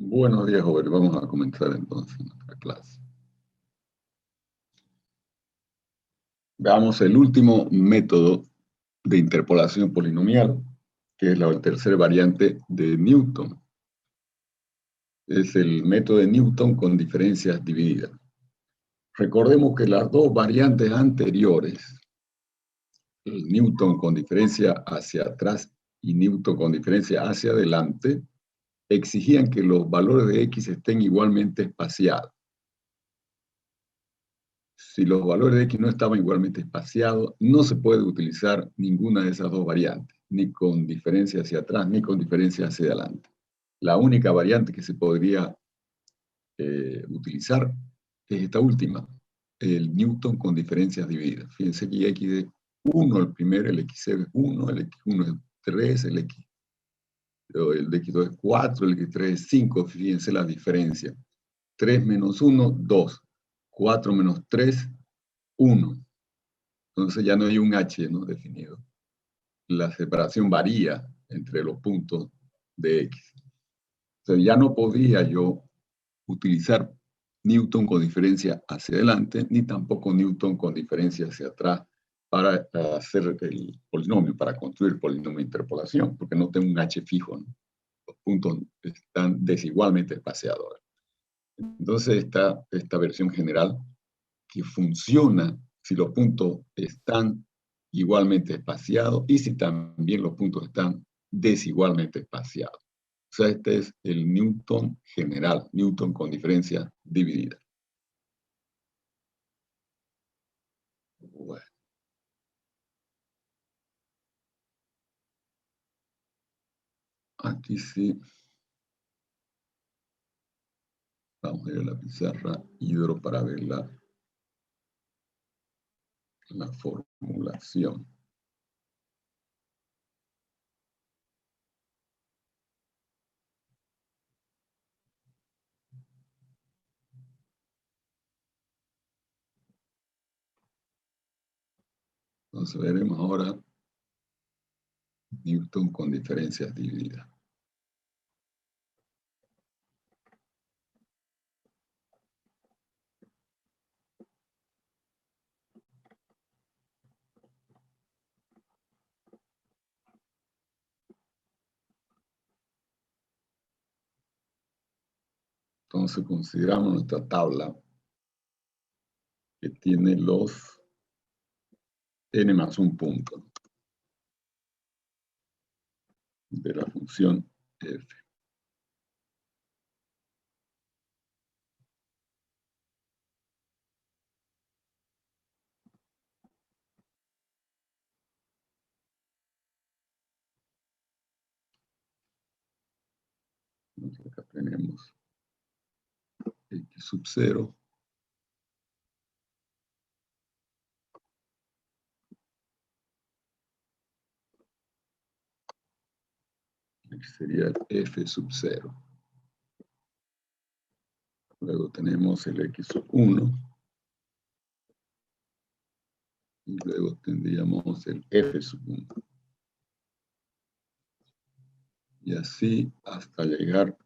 Buenos días, jóvenes. Vamos a comenzar entonces nuestra clase. Veamos el último método de interpolación polinomial, que es la tercera variante de Newton. Es el método de Newton con diferencias divididas. Recordemos que las dos variantes anteriores, el Newton con diferencia hacia atrás y Newton con diferencia hacia adelante, exigían que los valores de x estén igualmente espaciados. Si los valores de x no estaban igualmente espaciados, no se puede utilizar ninguna de esas dos variantes, ni con diferencia hacia atrás, ni con diferencia hacia adelante. La única variante que se podría utilizar es esta última, el Newton con diferencias divididas. Fíjense que x es 1 el primero, el x0 es 1, el x1 es 3, el x2 es 4, el x3 es 5. Fíjense la diferencia. 3 menos 1, 2. 4 menos 3, 1. Entonces ya no hay un h, ¿no?, definido. La separación varía entre los puntos de x. Entonces ya no podía yo utilizar Newton con diferencia hacia adelante, ni tampoco Newton con diferencia hacia atrás para hacer el polinomio, para construir el polinomio de interpolación, porque no tengo un h fijo, ¿no? Los puntos están desigualmente espaciados. Entonces esta versión general que funciona si los puntos están igualmente espaciados y si también los puntos están desigualmente espaciados. O sea, este es el Newton general, Newton con diferencia dividida. Bueno. Aquí sí. Vamos a ir a la pizarra hidro para ver la formulación. Entonces veremos ahora Newton con diferencias divididas. Entonces consideramos nuestra tabla que tiene los n más un punto de la función f. Entonces acá tenemos x sub 0 que sería el f sub 0. Luego tenemos el x sub 1 y luego tendríamos el f sub 1. Y así hasta llegar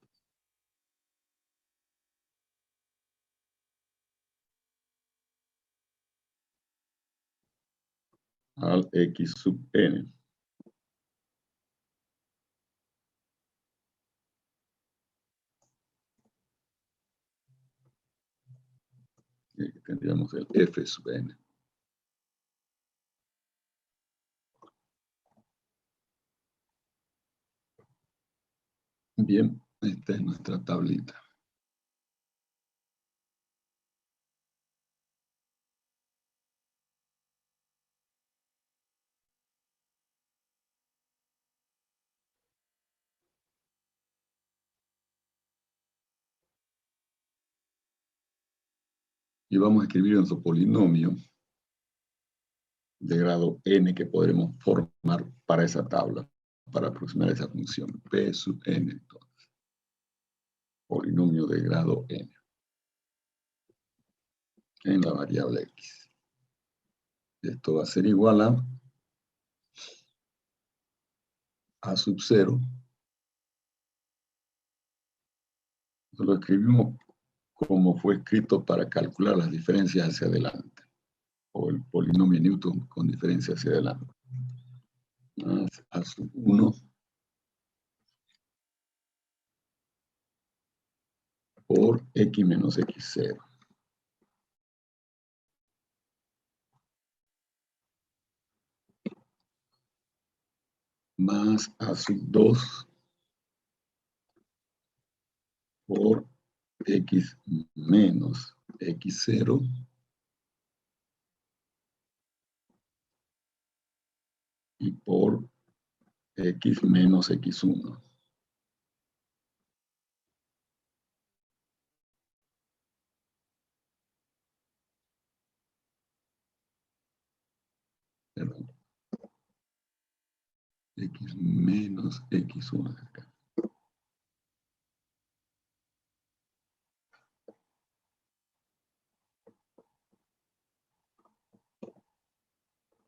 al x sub n. Y aquí tendríamos el f sub n. Bien, esta es nuestra tablita. Y vamos a escribir nuestro polinomio de grado n que podremos formar para esa tabla, para aproximar esa función. P sub n, entonces. Polinomio de grado n. En la variable x. Esto va a ser igual a sub 0 Lo escribimos como fue escrito para calcular las diferencias hacia adelante, o el polinomio Newton con diferencia hacia adelante. Más a sub 1 por x menos x0. Más a sub 2 por x menos x0 y por x menos x1. Perdón. X menos x1 acá.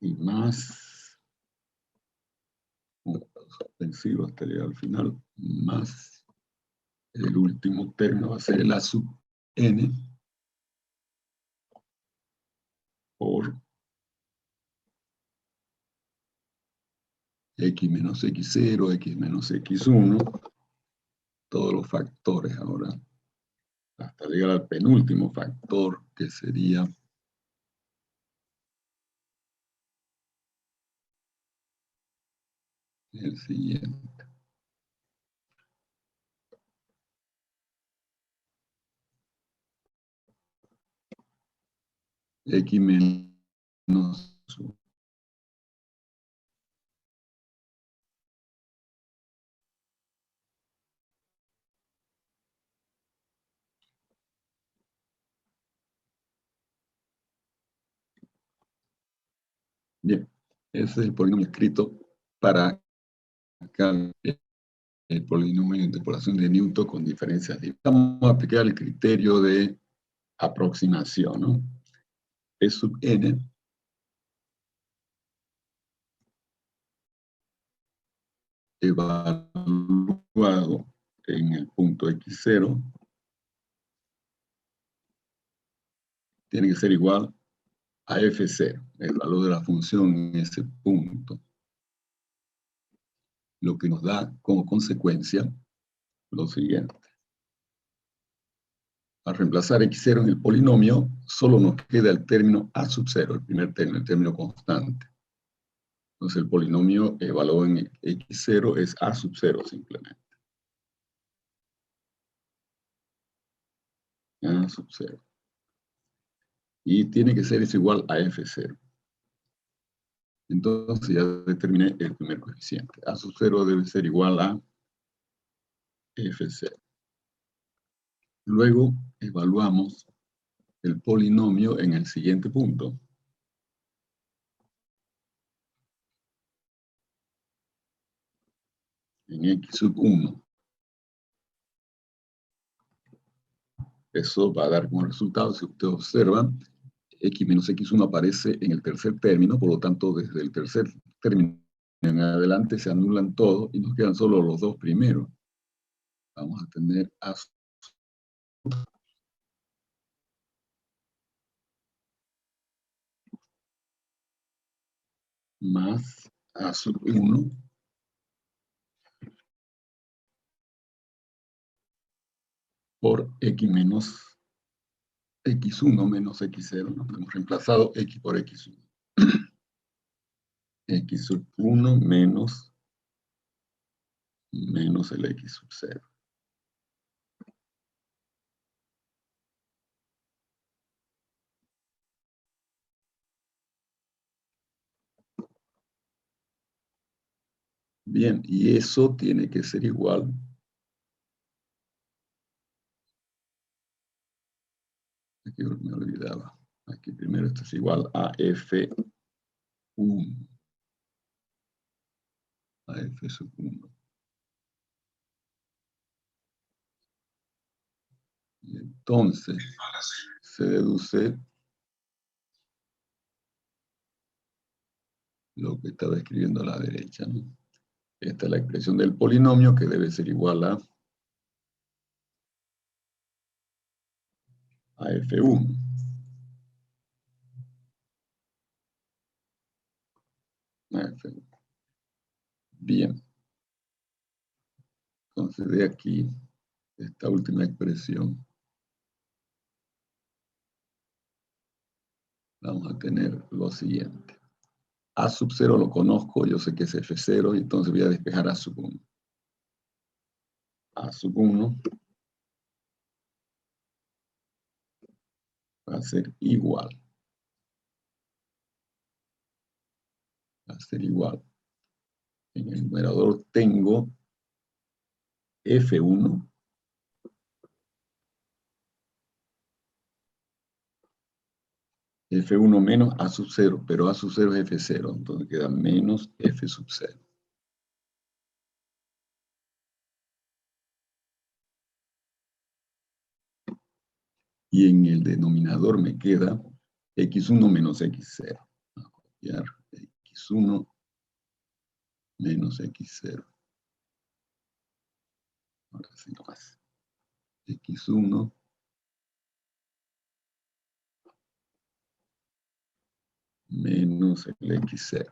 Y más, suspensivo hasta llegar al final, más el último término va a ser el a sub n por x menos x0, x menos x1, todos los factores ahora, hasta llegar al penúltimo factor, que sería el siguiente. X menos 1. Bien, ese es el polinomio escrito para el polinomio de interpolación de Newton con diferencias. Vamos a aplicar el criterio de aproximación, ¿no? E sub n evaluado en el punto x0 tiene que ser igual a f0, el valor de la función en ese punto, lo que nos da como consecuencia lo siguiente. Al reemplazar x0 en el polinomio, solo nos queda el término a sub 0, el primer término, el término constante. Entonces el polinomio evaluado en x0 es a sub 0 simplemente. A sub 0. Y tiene que ser igual a f0. Entonces ya determiné el primer coeficiente. A sub 0 debe ser igual a f0. Luego evaluamos el polinomio en el siguiente punto. En x sub 1. Eso va a dar como resultado, si usted observa, x menos x1 aparece en el tercer término, por lo tanto, desde el tercer término en adelante se anulan todos y nos quedan solo los dos primeros. Vamos a tener a más a sub 1 por x menos x1 menos x0. Nos hemos reemplazado x por x1. X sub 1 menos el x sub 0. Bien, y eso tiene que ser igual. Aquí me olvidaba. Aquí primero esto es igual a F1. A F sub 1. Y entonces se deduce lo que estaba escribiendo a la derecha, ¿no? Esta es la expresión del polinomio que debe ser igual a a F1. A F1. Bien. Entonces, de aquí, esta última expresión, vamos a tener lo siguiente. A sub 0 lo conozco, yo sé que es F0, y entonces voy a despejar A sub 1. A sub 1 va a ser igual. Va a ser igual. En el numerador tengo F1 F1 menos A sub 0, pero A sub 0 es F0, entonces queda menos F sub 0. Y en el denominador me queda X1 menos X0. Voy a copiar X1 menos X0. Ahora sí nomás. X1 menos el X0.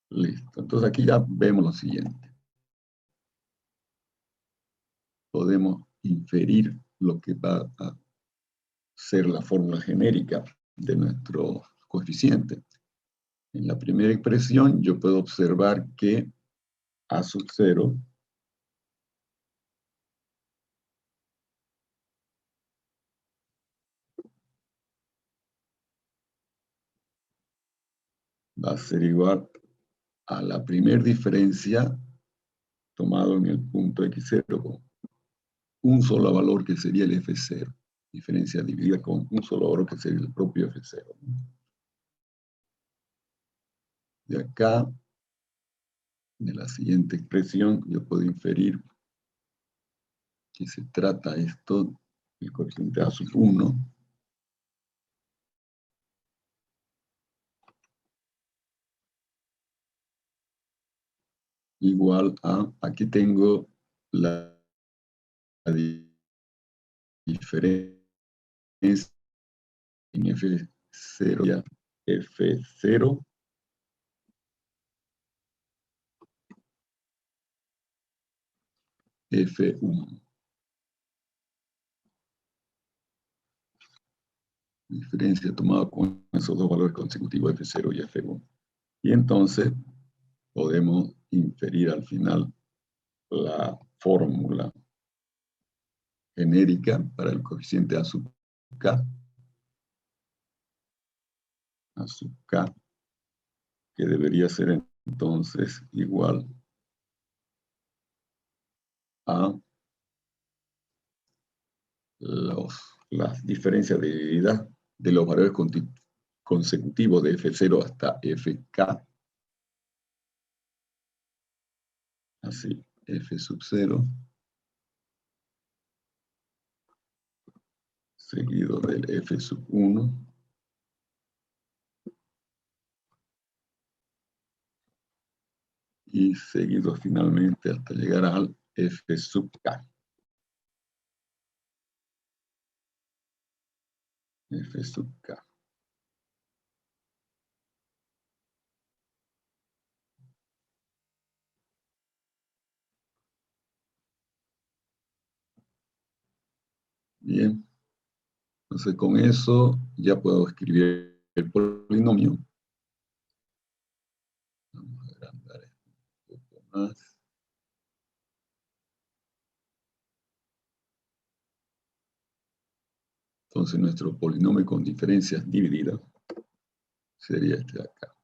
Listo. Entonces aquí ya vemos lo siguiente. Podemos inferir lo que va a ser la fórmula genérica de nuestro coeficiente. En la primera expresión yo puedo observar que A sub 0 va a ser igual a la primera diferencia tomado en el punto X0 con un solo valor que sería el F0. Diferencia dividida con un solo valor que sería el propio F0. De acá, de la siguiente expresión, yo puedo inferir que se trata esto del coeficiente A sub 1 igual a, aquí tengo la diferencia en F0 y F0 F1. Diferencia tomada con esos dos valores consecutivos F0 y F1. Y entonces podemos inferir al final la fórmula genérica para el coeficiente A sub K, que debería ser entonces igual a las diferencias de medida de los valores consecutivos de F0 hasta Fk, así, F sub 0, seguido del F sub 1, y seguido finalmente hasta llegar al F sub K. F sub K. Bien. Entonces con eso ya puedo escribir el polinomio. Vamos a agrandar esto un poco más. Entonces nuestro polinomio con diferencias divididas sería este de acá.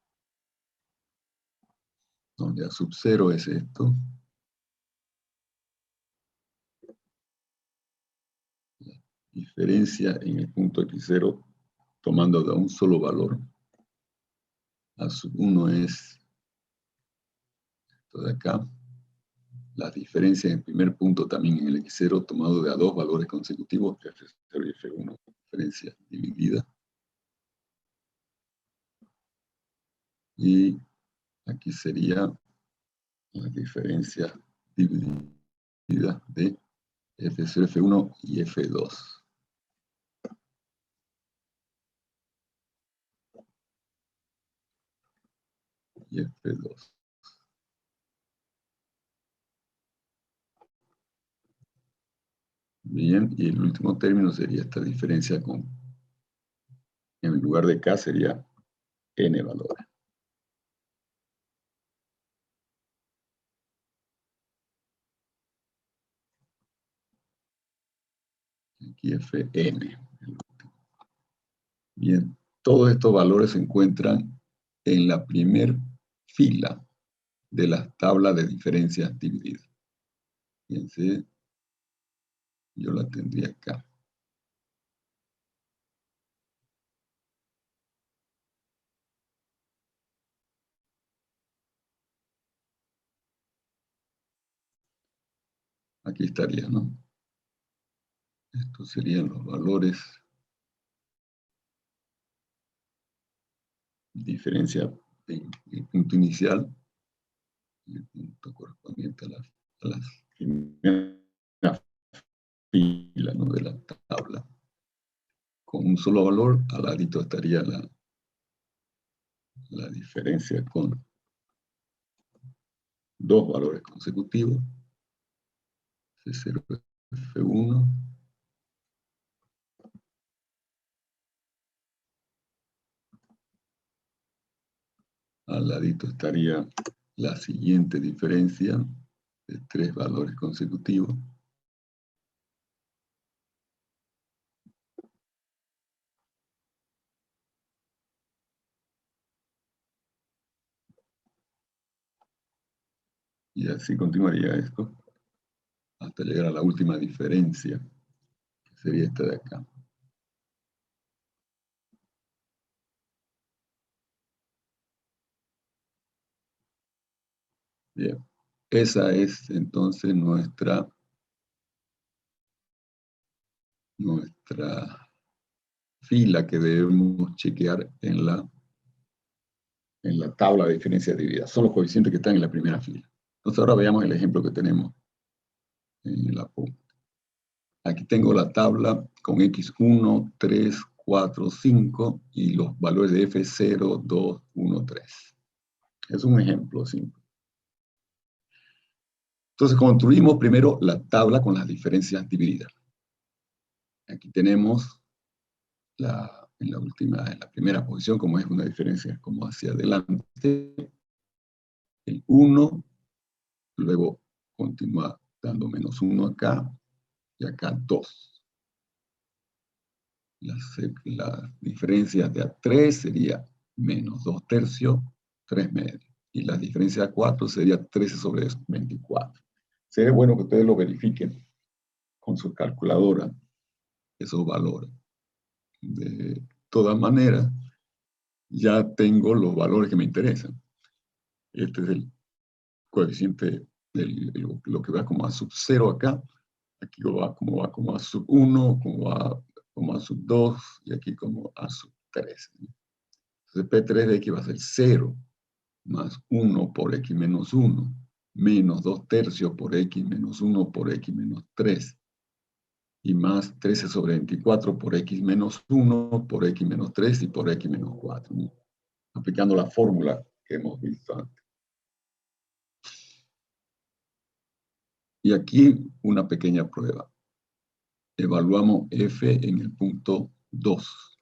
Donde A sub 0 es esto. La diferencia en el punto X0 tomando de un solo valor. A sub 1 es esto de acá. La diferencia en el primer punto también en el X0 tomado de a dos valores consecutivos, F0 y F1, diferencia dividida. Y aquí sería la diferencia dividida de F0, F1 y F2. Y F2. Bien, y el último término sería esta diferencia con, en lugar de K sería N valores. Aquí Fn. Bien, todos estos valores se encuentran en la primer fila de las tablas de diferencias divididas. Fíjense, yo la tendría acá. Aquí estaría, ¿no? Estos serían los valores de diferencia en el punto inicial y el punto correspondiente a la primera fila, ¿no?, de la tabla. Con un solo valor, al ladito estaría la diferencia con dos valores consecutivos, F0, F1. Al ladito estaría la siguiente diferencia de tres valores consecutivos. Y así continuaría esto hasta llegar a la última diferencia, que sería esta de acá. Bien, esa es entonces nuestra fila que debemos chequear en la tabla de diferencias divididas. Son los coeficientes que están en la primera fila. Entonces ahora veamos el ejemplo que tenemos en la punta. Aquí tengo la tabla con X1, 3, 4, 5 y los valores de F0, 2, 1, 3. Es un ejemplo simple. Entonces construimos primero la tabla con las diferencias divididas. Aquí tenemos en la primera posición, como es una diferencia como hacia adelante, el 1, luego continúa dando menos 1 acá, y acá 2. La diferencia de A3 sería menos 2 tercios, 3 medios. Y la diferencia de A4 sería 13 sobre 24. Sería bueno que ustedes lo verifiquen con su calculadora, esos valores. De todas maneras, ya tengo los valores que me interesan. Este es el coeficiente, lo que va como a sub 0 acá. Aquí va como a sub 1, como a sub 2, y aquí como a sub 3. Entonces P3 de X va a ser 0, más 1 por X menos 1, menos 2 tercios por X menos 1 por X menos 3, y más 13 sobre 24 por X menos 1, por X menos 3 y por X menos 4, ¿no?, aplicando la fórmula que hemos visto antes. Y aquí una pequeña prueba. Evaluamos F en el punto 2.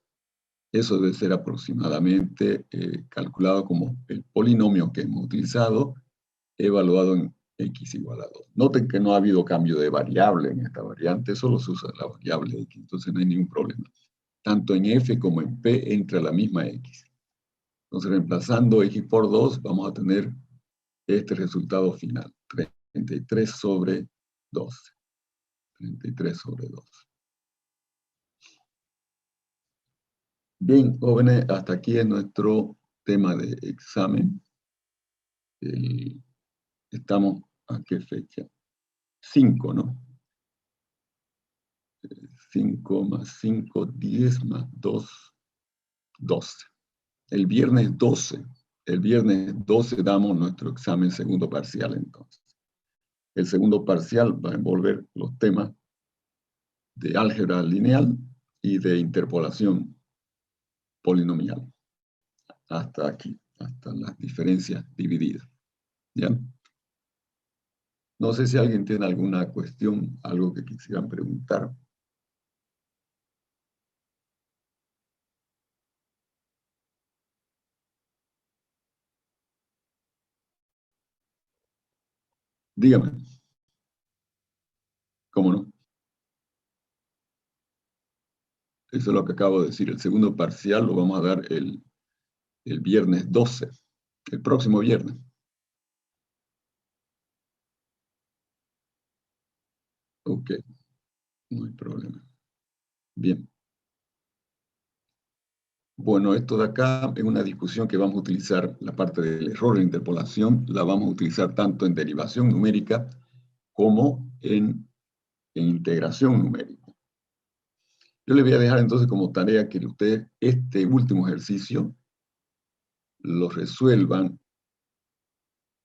Eso debe ser aproximadamente calculado como el polinomio que hemos utilizado, evaluado en X igual a 2. Noten que no ha habido cambio de variable en esta variante, solo se usa la variable X, entonces no hay ningún problema. Tanto en F como en P entra la misma X. Entonces, reemplazando X por 2, vamos a tener este resultado final, 33 sobre 12. 33 sobre 12. Bien, jóvenes, hasta aquí es nuestro tema de examen. Estamos a qué fecha? 5, ¿no? 5 más 5, 10 más 2, 12. El viernes 12 El viernes 12 damos nuestro examen segundo parcial entonces. El segundo parcial va a envolver los temas de álgebra lineal y de interpolación polinomial. Hasta aquí, hasta las diferencias divididas. ¿Ya? No sé si alguien tiene alguna cuestión, algo que quisieran preguntar. Dígame. ¿Cómo no? Eso es lo que acabo de decir. El segundo parcial lo vamos a dar el viernes 12, el próximo viernes. Ok, no hay problema. Bien. Bueno, esto de acá es una discusión que vamos a utilizar, la parte del error en interpolación, la vamos a utilizar tanto en derivación numérica como en integración numérica. Yo le voy a dejar entonces como tarea que ustedes este último ejercicio lo resuelvan,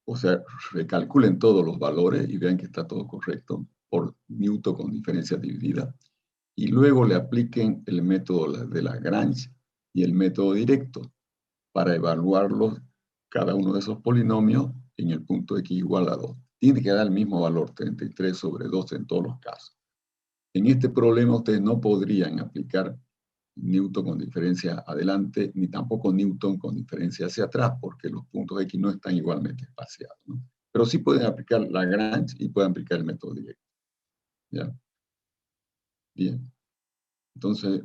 o sea, recalculen todos los valores y vean que está todo correcto por Newton con diferencia dividida, y luego le apliquen el método de Lagrange y el método directo para evaluarlos, cada uno de esos polinomios, en el punto x igual a 2. Tiene que dar el mismo valor, 33 sobre 2 en todos los casos. En este problema ustedes no podrían aplicar Newton con diferencia adelante, ni tampoco Newton con diferencia hacia atrás, porque los puntos x no están igualmente espaciados, ¿no? Pero sí pueden aplicar Lagrange y pueden aplicar el método directo. ¿Ya? Bien. Entonces,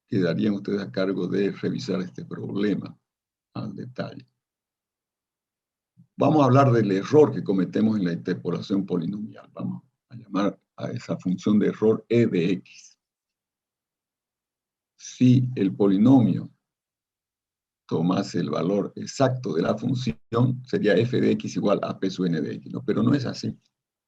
quedarían ustedes a cargo de revisar este problema al detalle. Vamos a hablar del error que cometemos en la interpolación polinomial. Vamos a llamar a esa función de error e de x. Si el polinomio tomase el valor exacto de la función, sería f de x igual a p sub n de x, ¿no? Pero no es así.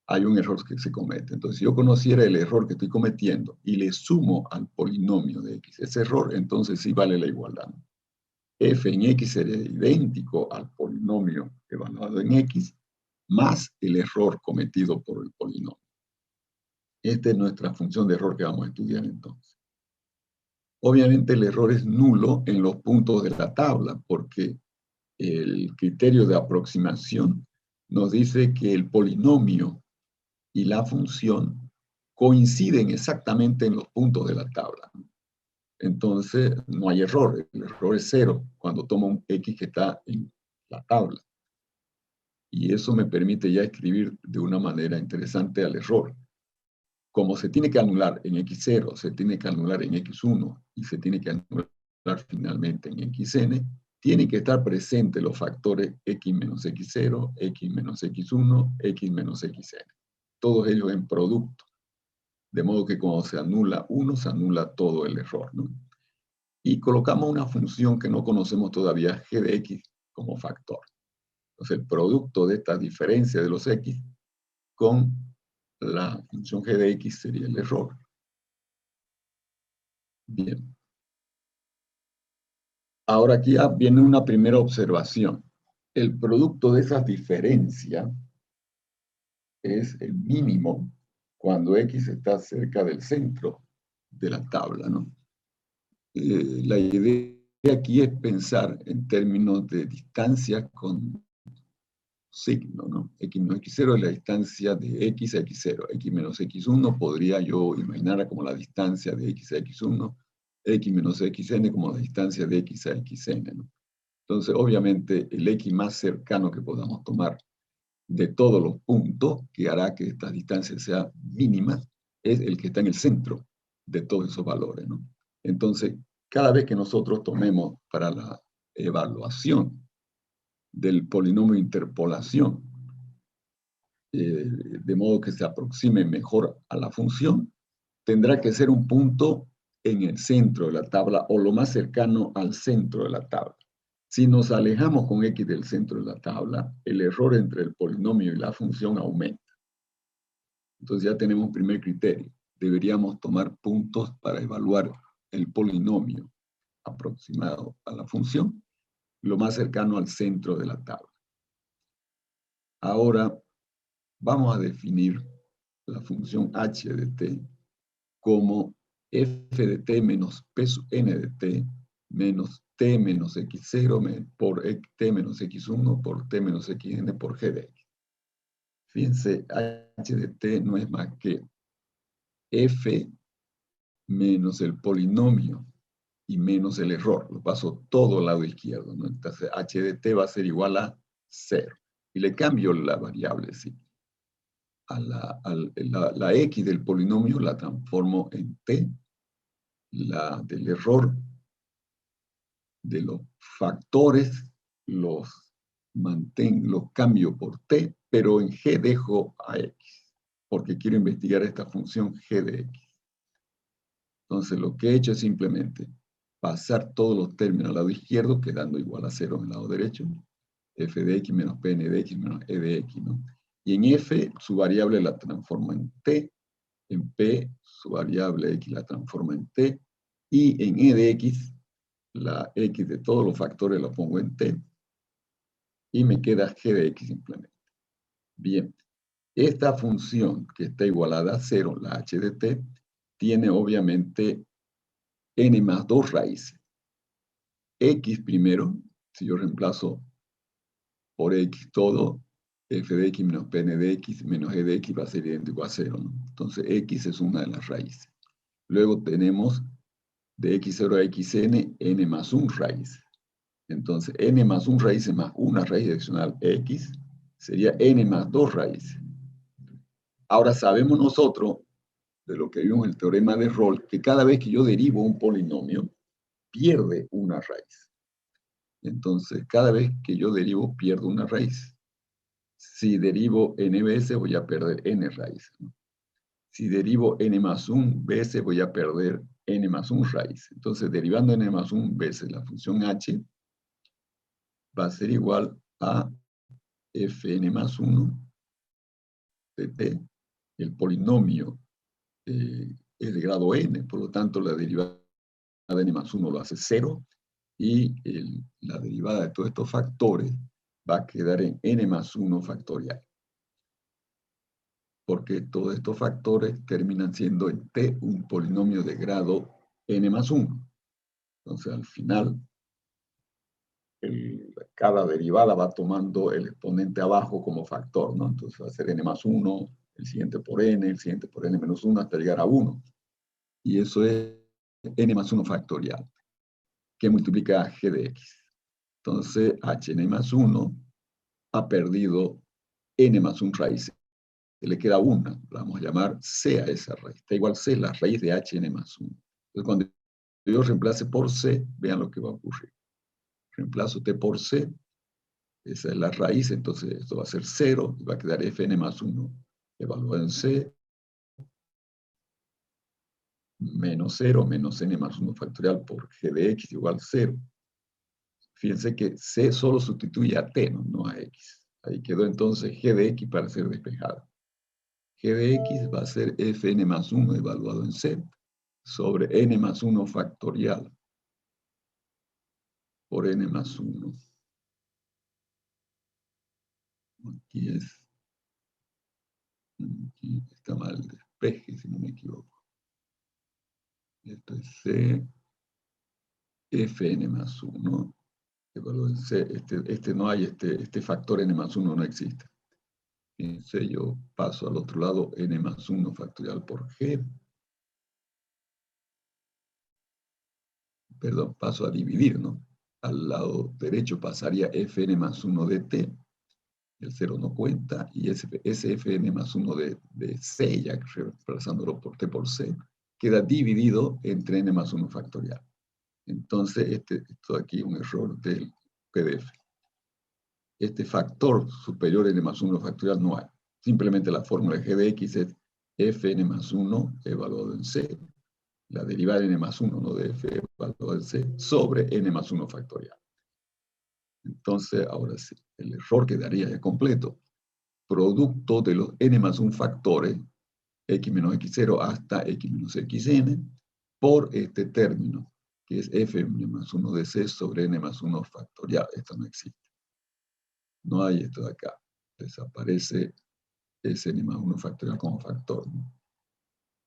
Hay un error que se comete. Entonces, si yo conociera el error que estoy cometiendo y le sumo al polinomio de x ese error, entonces sí vale la igualdad, ¿no? F en x sería idéntico al polinomio evaluado en x, más el error cometido por el polinomio. Esta es nuestra función de error que vamos a estudiar entonces. Obviamente el error es nulo en los puntos de la tabla, porque el criterio de aproximación nos dice que el polinomio y la función coinciden exactamente en los puntos de la tabla. Entonces no hay error, el error es cero cuando tomo un x que está en la tabla. Y eso me permite ya escribir de una manera interesante al error. Como se tiene que anular en x0, se tiene que anular en x1 y se tiene que anular finalmente en xn, tienen que estar presentes los factores x menos x0, x menos x1, x menos xn. Todos ellos en producto. De modo que cuando se anula uno, se anula todo el error, ¿no? Y colocamos una función que no conocemos todavía, g de x, como factor. Entonces, el producto de esta diferencia de los x con la función g de x sería el error. Bien. Ahora aquí viene una primera observación. El producto de esas diferencias es el mínimo cuando x está cerca del centro de la tabla, ¿no? La idea aquí es pensar en términos de distancia con signo, ¿no? X menos x0 es la distancia de x a x0. X menos x1 podría yo imaginar como la distancia de x a x1, x menos xn como la distancia de x a xn, ¿no? Entonces, obviamente, el x más cercano que podamos tomar de todos los puntos, que hará que esta distancia sea mínima, es el que está en el centro de todos esos valores, ¿no? Entonces, cada vez que nosotros tomemos para la evaluación del polinomio de interpolación, de modo que se aproxime mejor a la función, tendrá que ser un punto en el centro de la tabla o lo más cercano al centro de la tabla. Si nos alejamos con x del centro de la tabla, el error entre el polinomio y la función aumenta. Entonces ya tenemos un primer criterio. Deberíamos tomar puntos para evaluar el polinomio aproximado a la función lo más cercano al centro de la tabla. Ahora vamos a definir la función h de t como f de t menos p sub n de t menos t menos x0 por t menos x1 por t menos xn por g de x. Fíjense, h de t no es más que f menos el polinomio y menos el error. Lo paso todo al lado izquierdo, ¿no? Entonces, h de t va a ser igual a 0. Y le cambio la variable, ¿sí? La x del polinomio la transformo en t, la del error de los factores los cambio por t, pero en g dejo a x, porque quiero investigar esta función g de x. Entonces lo que he hecho es simplemente pasar todos los términos al lado izquierdo, quedando igual a 0 en el lado derecho, f de x menos pn de x menos e de x, ¿no? Y en f su variable la transformo en t, en p su variable x la transformo en t, y en e de x, la x de todos los factores la pongo en t, y me queda g de x simplemente. Bien, esta función que está igualada a 0, la h de t, tiene obviamente n más 2 raíces. X primero, si yo reemplazo por x todo, f de x menos pn de x menos e de x va a ser idéntico a 0, ¿no? Entonces x es una de las raíces. Luego tenemos de x0 a xn, n más 1 raíz. Entonces n más 1 raíces más una raíz adicional x sería n más 2 raíces. Ahora sabemos nosotros, de lo que vimos en el teorema de Rolle, que cada vez que yo derivo un polinomio, pierde una raíz. Entonces, cada vez que yo derivo, pierdo una raíz. Si derivo n veces, voy a perder n raíces, ¿no? Si derivo n más 1 veces, voy a perder n más 1 raíz. Entonces, derivando n más 1 veces la función h, va a ser igual a fn más 1 de t. El polinomio es de grado n, por lo tanto, la derivada de n más 1 lo hace 0, y la derivada de todos estos factores va a quedar en n más 1 factorial. Porque todos estos factores terminan siendo en t un polinomio de grado n más 1. Entonces, al final, cada derivada va tomando el exponente abajo como factor, ¿no? Entonces va a ser n más 1, el siguiente por n, el siguiente por n menos 1, hasta llegar a 1. Y eso es n más 1 factorial, que multiplica a g de x. Entonces, hn más 1 ha perdido n más 1 raíces. Le queda una, la vamos a llamar c a esa raíz. Está igual c, la raíz de hn más 1. Entonces, cuando yo reemplace por c, vean lo que va a ocurrir. Reemplazo t por c, esa es la raíz, entonces esto va a ser 0, y va a quedar fn más 1 evaluado en c, menos 0, menos n más 1 factorial por g de x igual 0. Fíjense que c solo sustituye a t, no a x. Ahí quedó entonces g de x para ser despejada. G de x va a ser fn más 1 evaluado en c sobre n más 1 factorial por n más 1. Aquí está mal el despeje, si no me equivoco. Esto es c, fn más 1 evaluado en c. No hay, este factor n más 1 no existe. Fíjense, yo paso al otro lado n más 1 factorial por g. Perdón, paso a dividir, ¿no? Al lado derecho pasaría fn más 1 de t, el 0 no cuenta, y ese fn más 1 de c, ya reemplazándolo por t por c, queda dividido entre n más 1 factorial. Entonces, esto aquí es un error del PDF. Este factor superior n más 1 factorial no hay. Simplemente la fórmula de g de x es fn más 1 evaluado en c, la derivada de n más 1, no de f evaluado en c, sobre n más 1 factorial. Entonces, ahora sí, el error quedaría ya completo. Producto de los n más 1 factores, x menos x0 hasta x menos xn, por este término, que es f más 1 de c sobre n más 1 factorial. Esto no existe. No hay esto de acá. Desaparece ese n más 1 factorial como factor, ¿no?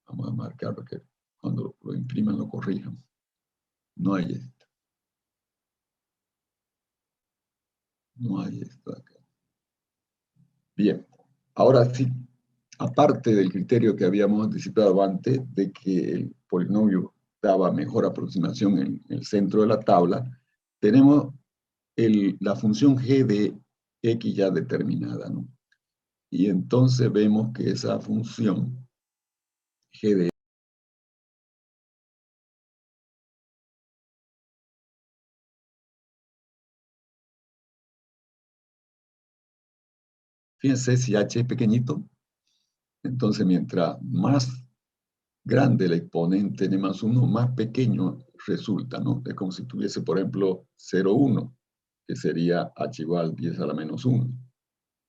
Vamos a marcar para que cuando lo impriman lo corrijan. No hay esto. No hay esto de acá. Bien. Ahora sí, aparte del criterio que habíamos anticipado antes, de que el polinomio daba mejor aproximación en el centro de la tabla, tenemos la función g de x ya determinada, ¿no? Y entonces vemos que esa función g de fíjense, si h es pequeñito, entonces mientras más grande el exponente n más 1, más pequeño resulta, ¿no? Es como si tuviese, por ejemplo, 0,1, que sería h igual 10 a la menos 1.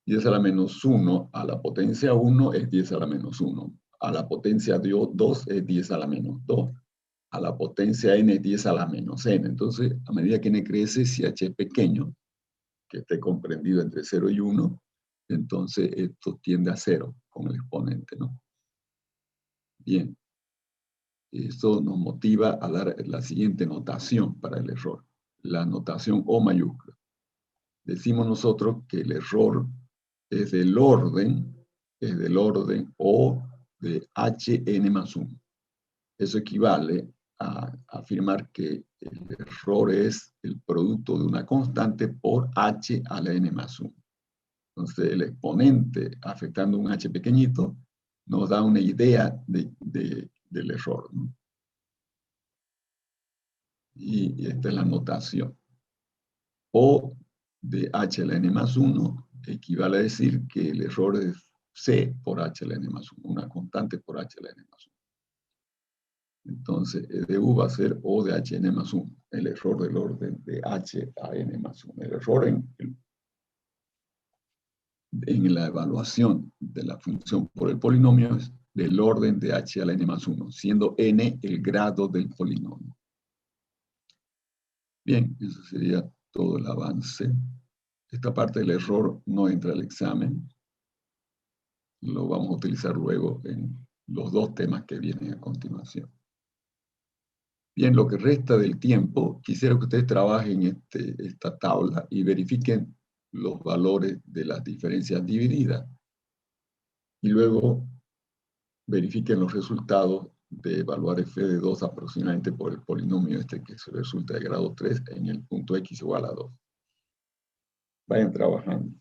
10 a la menos 1 a la potencia 1 es 10 a la menos 1. A la potencia 2 es 10 a la menos 2. A la potencia n es 10 a la menos n. Entonces, a medida que n crece, si h es pequeño, que esté comprendido entre 0 y 1, entonces esto tiende a 0 con el exponente, ¿no? Bien. Esto nos motiva a dar la siguiente notación para el error. La notación O mayúscula. Decimos nosotros que el error es del orden O de Hn más 1. Eso equivale a afirmar que el error es el producto de una constante por h a la n más 1. Entonces, el exponente afectando un h pequeñito nos da una idea del error, ¿no? Y esta es la notación. O de h a la n más 1 equivale a decir que el error es c por h a la n más 1, una constante por h a la n más 1. Entonces, E de u va a ser O de hn más 1, el error del orden de h a n más 1. El error en la evaluación de la función por el polinomio es del orden de h a la n más 1, siendo n el grado del polinomio. Bien, eso sería todo el avance. Esta parte del error no entra al examen. Lo vamos a utilizar luego en los dos temas que vienen a continuación. Bien, lo que resta del tiempo, quisiera que ustedes trabajen esta tabla y verifiquen los valores de las diferencias divididas. Y luego verifiquen los resultados de evaluar f de 2 aproximadamente por el polinomio que se resulta de grado 3 en el punto x igual a 2. Vayan trabajando.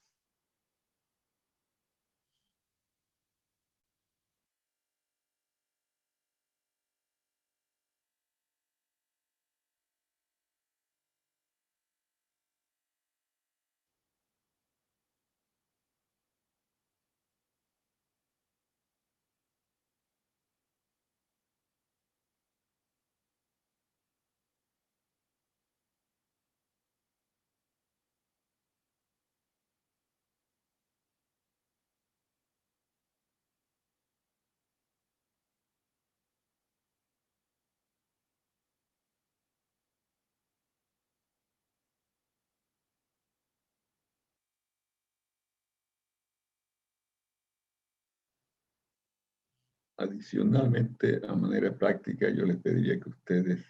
Adicionalmente, a manera práctica, yo les pediría que ustedes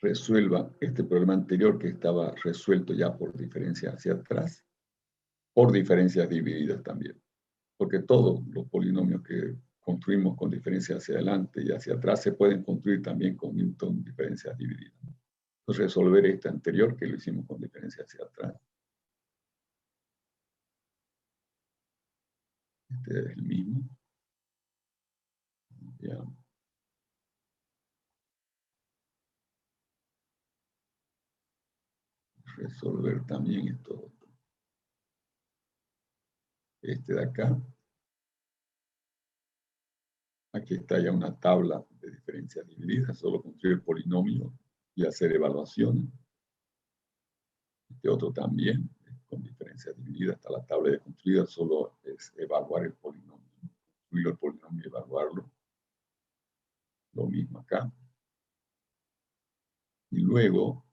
resuelvan este problema anterior que estaba resuelto ya por diferencias hacia atrás, por diferencias divididas también. Porque todos los polinomios que construimos con diferencias hacia adelante y hacia atrás se pueden construir también con Newton diferencias divididas. Entonces, resolver este anterior que lo hicimos con diferencias hacia atrás. Este es el mismo. Ya. Resolver también esto. Este de acá. Aquí está ya una tabla de diferencias divididas, solo construir el polinomio y hacer evaluaciones. Este otro también, con diferencias divididas, está la tabla de construida, solo es evaluar el polinomio. Construir el polinomio y evaluarlo. lo mismo acá. Y luego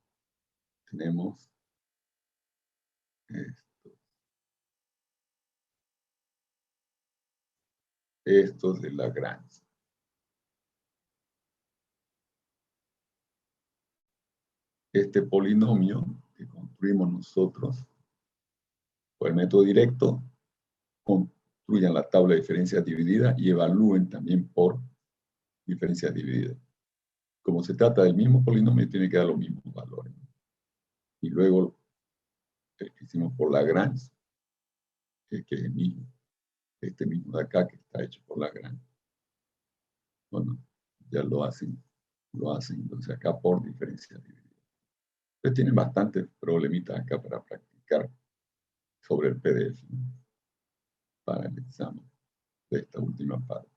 tenemos estos de Lagrange. Este polinomio que construimos nosotros por el método directo, construyan la tabla de diferencias divididas y evalúen también por diferencias divididas. Como se trata del mismo polinomio, tiene que dar los mismos valores. Y luego el que hicimos por Lagrange, que es el mismo, este mismo de acá que está hecho por Lagrange. Bueno, ya lo hacen. Entonces acá por diferencias divididas. Entonces tienen bastantes problemitas acá para practicar sobre el PDF, ¿no? Para el examen de esta última parte.